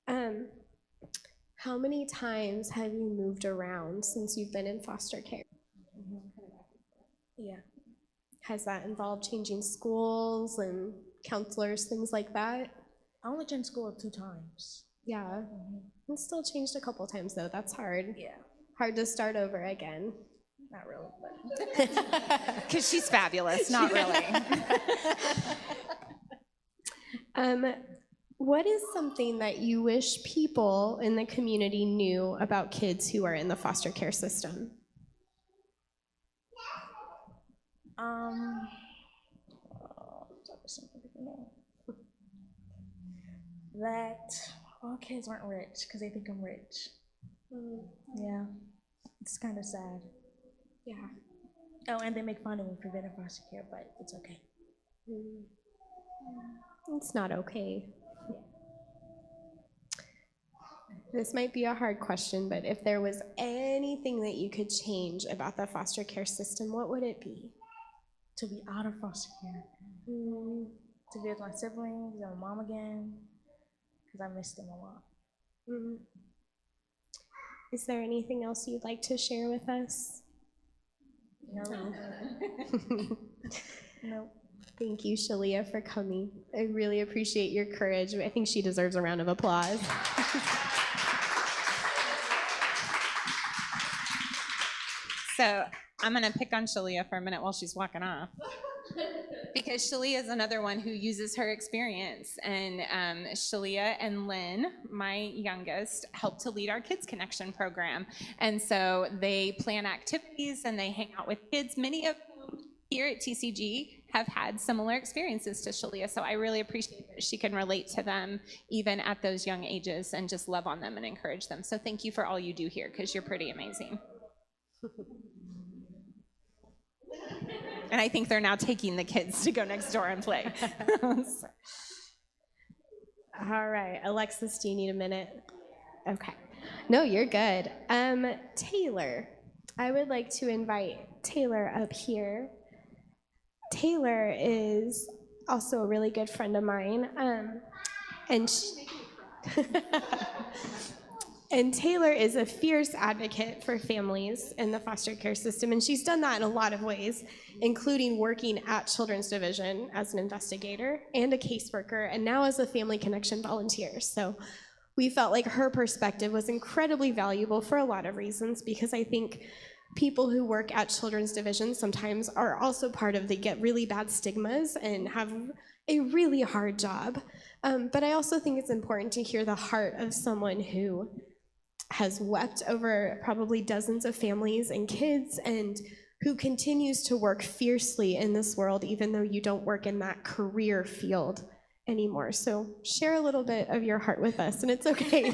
Um, how many times have you moved around since you've been in foster care? Yeah. Has that involved changing schools and counselors, things like that? I only changed school 2 times. Yeah. It's still changed a couple times though. That's hard. Yeah, Hard to start over again. not really, but Because she's fabulous, not really. What is something that you wish people in the community knew about kids who are in the foster care system? That all kids aren't rich because they think I'm rich. Yeah, it's kind of sad. Yeah. Oh, and they make fun of me for being in foster care, but it's okay. It's not okay. This might be a hard question, but if there was anything that you could change about the foster care system, what would it be? To be out of foster care. To be with my siblings and my mom again, because I missed them a lot. Is there anything else you'd like to share with us? No. Nope. Thank you, Shalia, for coming. I really appreciate your courage. I think she deserves a round of applause. So I'm going to pick on Shalia for a minute while she's walking off. Because Shalia is another one who uses her experience. And Shalia and Lynn, my youngest, help to lead our Kids Connection program. And so they plan activities and they hang out with kids. Many of whom here at TCG have had similar experiences to Shalia. So I really appreciate that she can relate to them even at those young ages and just love on them and encourage them. So thank you for all you do here because you're pretty amazing. And I think they're now taking the kids to go next door and play. All right, Alexis, do you need a minute? Okay. No, you're good. Taylor, I would like to invite Taylor up here. Taylor is also a really good friend of mine, and and Taylor is a fierce advocate for families in the foster care system, and she's done that in a lot of ways, including working at Children's Division as an investigator and a caseworker, and now as a Family Connection volunteer. So we felt like her perspective was incredibly valuable for a lot of reasons, because I think people who work at Children's Division sometimes are also part of, they get really bad stigmas and have a really hard job. But I also think it's important to hear the heart of someone who has wept over probably dozens of families and kids, and who continues to work fiercely in this world, even though you don't work in that career field anymore. So share a little bit of your heart with us, and it's okay.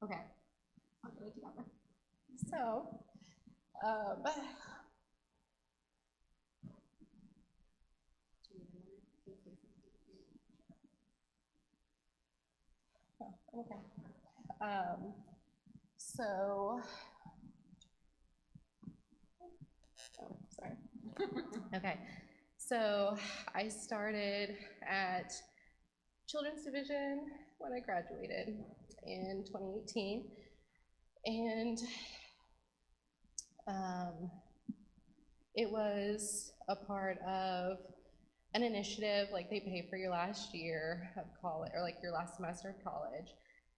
Okay, I'll get it together. So, okay. Sorry. Okay, so I started at Children's Division when I graduated in 2018, and it was a part of an initiative, like they pay for your last year of college, or like your last semester of college,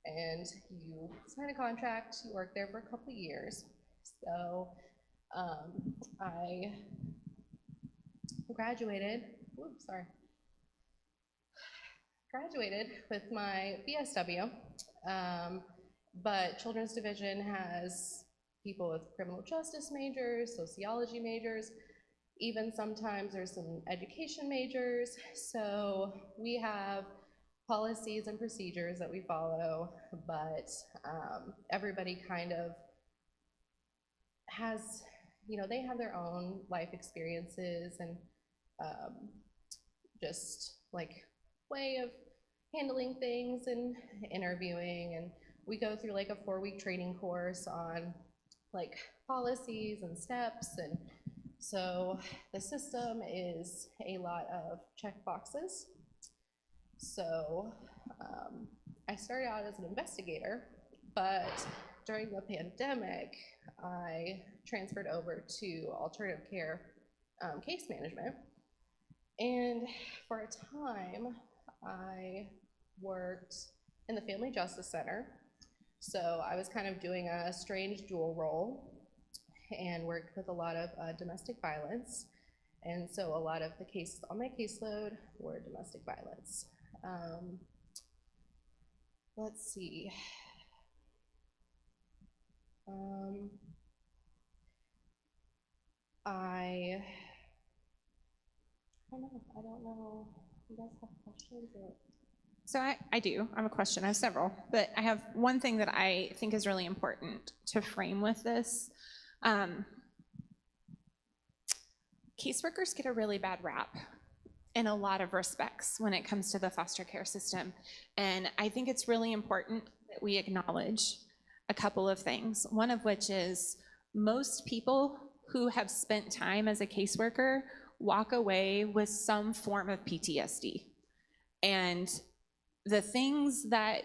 and you sign a contract, you work there for a couple of years. So I graduated with my BSW, but Children's Division has people with criminal justice majors, sociology majors, even sometimes there's some education majors. So we have policies and procedures that we follow, but everybody kind of has, they have their own life experiences and just like way of handling things and interviewing, and we go through like a 4-week training course on like policies and steps and So the system is a lot of check boxes. So I started out as an investigator, but during the pandemic, I transferred over to alternative care case management. And for a time, I worked in the Family Justice Center. So I was kind of doing a strange dual role and worked with a lot of domestic violence. And so a lot of the cases on my caseload were domestic violence. Let's see. I don't know. You guys have questions? Or? So I do. I have a question. I have several, but I have one thing that I think is really important to frame with this. Caseworkers get a really bad rap in a lot of respects when it comes to the foster care system. And I think it's really important that we acknowledge a couple of things. One of which is most people who have spent time as a caseworker walk away with some form of PTSD. And the things that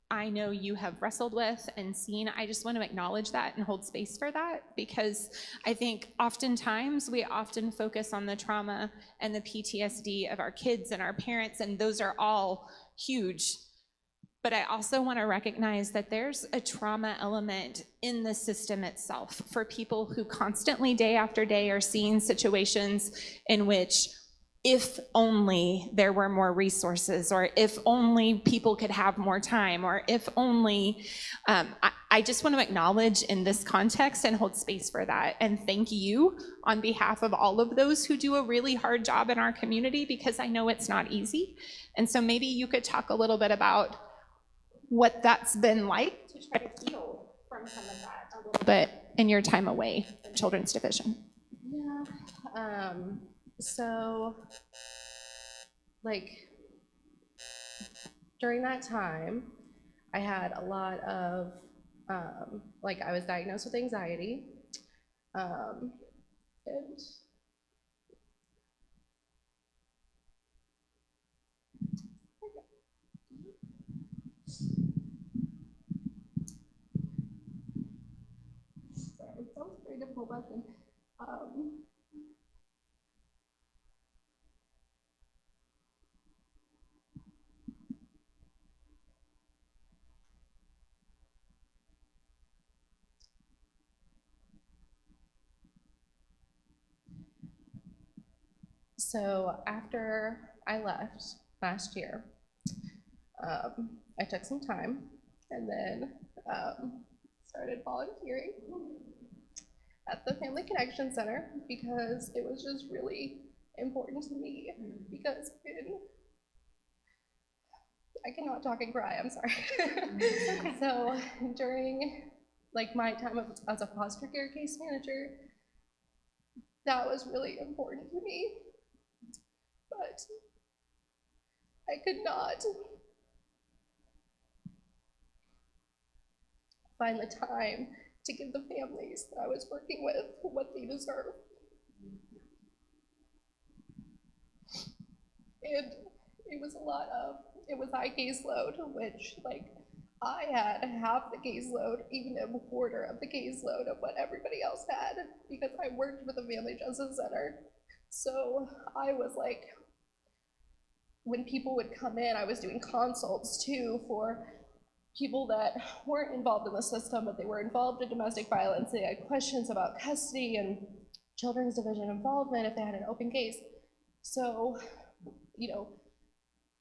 I know you have wrestled with and seen, I just want to acknowledge that and hold space for that, because I think oftentimes we often focus on the trauma and the PTSD of our kids and our parents, and those are all huge. But I also want to recognize that there's a trauma element in the system itself for people who constantly, day after day, are seeing situations in which if only there were more resources, or if only people could have more time, or if only, I just want to acknowledge in this context and hold space for that. And thank you on behalf of all of those who do a really hard job in our community, because I know it's not easy. And so maybe you could talk a little bit about what that's been like to try to heal from some of that a little bit in your time away from Children's Division. Yeah. So, like, during that time, I had a lot of, like, I was diagnosed with anxiety, and sorry, that was very difficult lesson. So after I left last year, I took some time and then started volunteering at the Family Connection Center, because it was just really important to me, because I cannot talk and cry, I'm sorry. Okay. So during like my time as a foster care case manager, that was really important to me, but I could not find the time to give the families that I was working with what they deserve. And it was it was high caseload, which, like, I had half the caseload, even a quarter of the caseload of what everybody else had, because I worked with the Family Justice Center. So I was like, when people would come in, I was doing consults too for people that weren't involved in the system, but they were involved in domestic violence. They had questions about custody and Children's Division involvement if they had an open case. So, you know,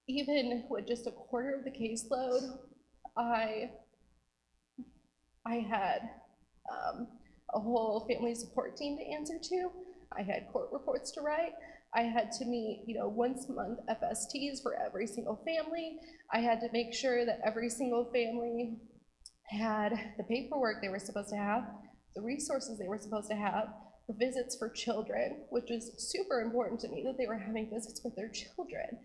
even with just a quarter of the caseload, I had a whole family support team to answer to. I had court reports to write. I had to meet, once a month FSTs for every single family. I had to make sure that every single family had the paperwork they were supposed to have, the resources they were supposed to have, the visits for children, which is super important to me that they were having visits with their children.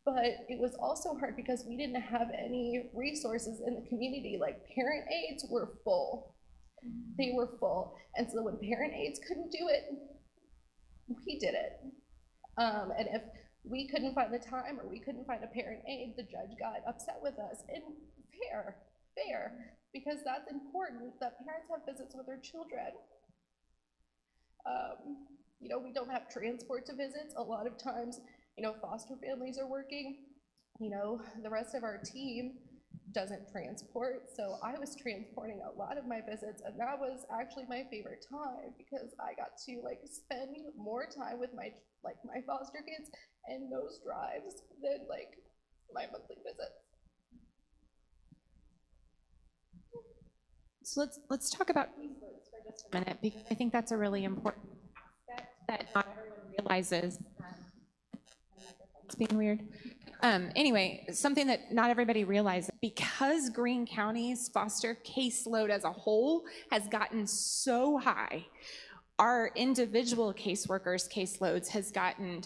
But it was also hard because we didn't have any resources in the community. Like, parent aides were full. They were full. And so when parent aides couldn't do it, we did it. And if we couldn't find the time or we couldn't find a parent aide, the judge got upset with us. And fair, because that's important that parents have visits with their children. You know, we don't have transport to visits. A lot of times, you know, foster families are working. You know, the rest of our team doesn't transport, so I was transporting a lot of my visits, and that was actually my favorite time because I got to like spend more time with my foster kids and those drives than like my monthly visits. So let's talk about caseloads for just a minute, because I think that's a really important aspect that not everyone realizes. It's being weird. Anyway, something that not everybody realizes, because Greene County's foster caseload as a whole has gotten so high, our individual caseworkers' caseloads has gotten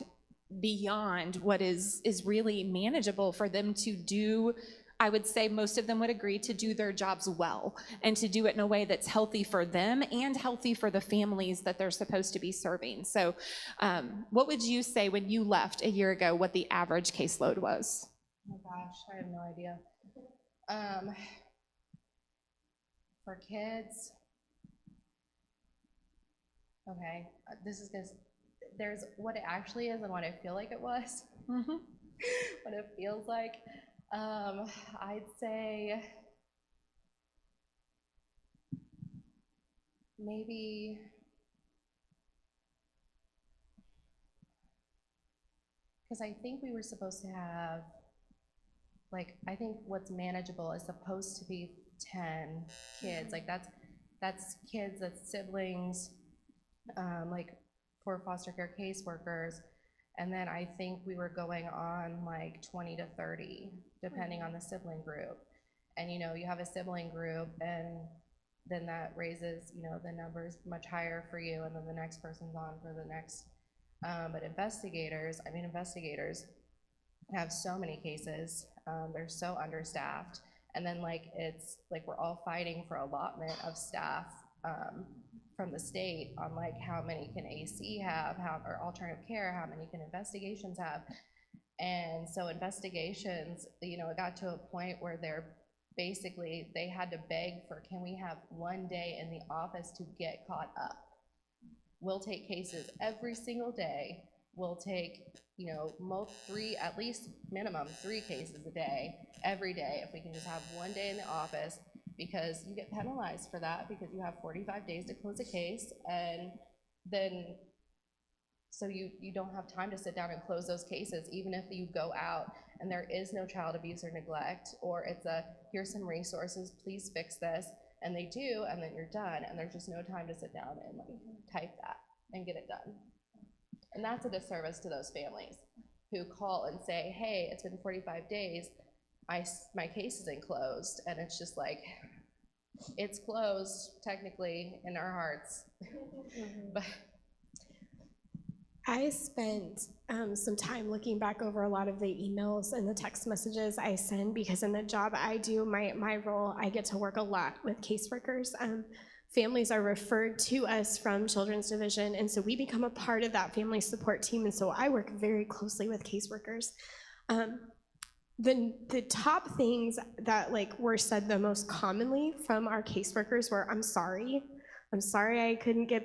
beyond what is really manageable for them to do. I would say most of them would agree to do their jobs well and to do it in a way that's healthy for them and healthy for the families that they're supposed to be serving. So what would you say when you left a year ago, what the average caseload was? Oh my gosh, I have no idea. For kids, okay, this is gonna, there's what it actually is and what I feel like it was, what it feels like. I'd say maybe because I think we were supposed to have, like, I think what's manageable is supposed to be 10 kids. Like that's kids, that's siblings, like for foster care caseworkers. And then I think we were going on like 20 to 30, depending on the sibling group. And you know, you have a sibling group and then that raises, you know, the numbers much higher for you, and then the next person's on for the next. But investigators, I mean, investigators have so many cases, they're so understaffed. And then like, it's like we're all fighting for allotment of staff from the state on like how many can AC have, or alternative care, how many can investigations have. And so investigations, you know, it got to a point where they had to beg for, can we have one day in the office to get caught up? We'll take cases every single day. We'll take, you know, at least minimum 3 cases a day, every day, if we can just have one day in the office, because you get penalized for that because you have 45 days to close a case, and then so you don't have time to sit down and close those cases, even if you go out and there is no child abuse or neglect, or it's here's some resources, please fix this, and they do, and then you're done, and there's just no time to sit down and like type that and get it done. And that's a disservice to those families who call and say, hey, it's been 45 days, my case isn't closed, and it's just like, it's closed technically in our hearts. But I spent some time looking back over a lot of the emails and the text messages I send, because in the job I do, my role, I get to work a lot with caseworkers. Families are referred to us from Children's Division, and so we become a part of that family support team, and so I work very closely with caseworkers. The top things that like were said the most commonly from our caseworkers were, I'm sorry I couldn't get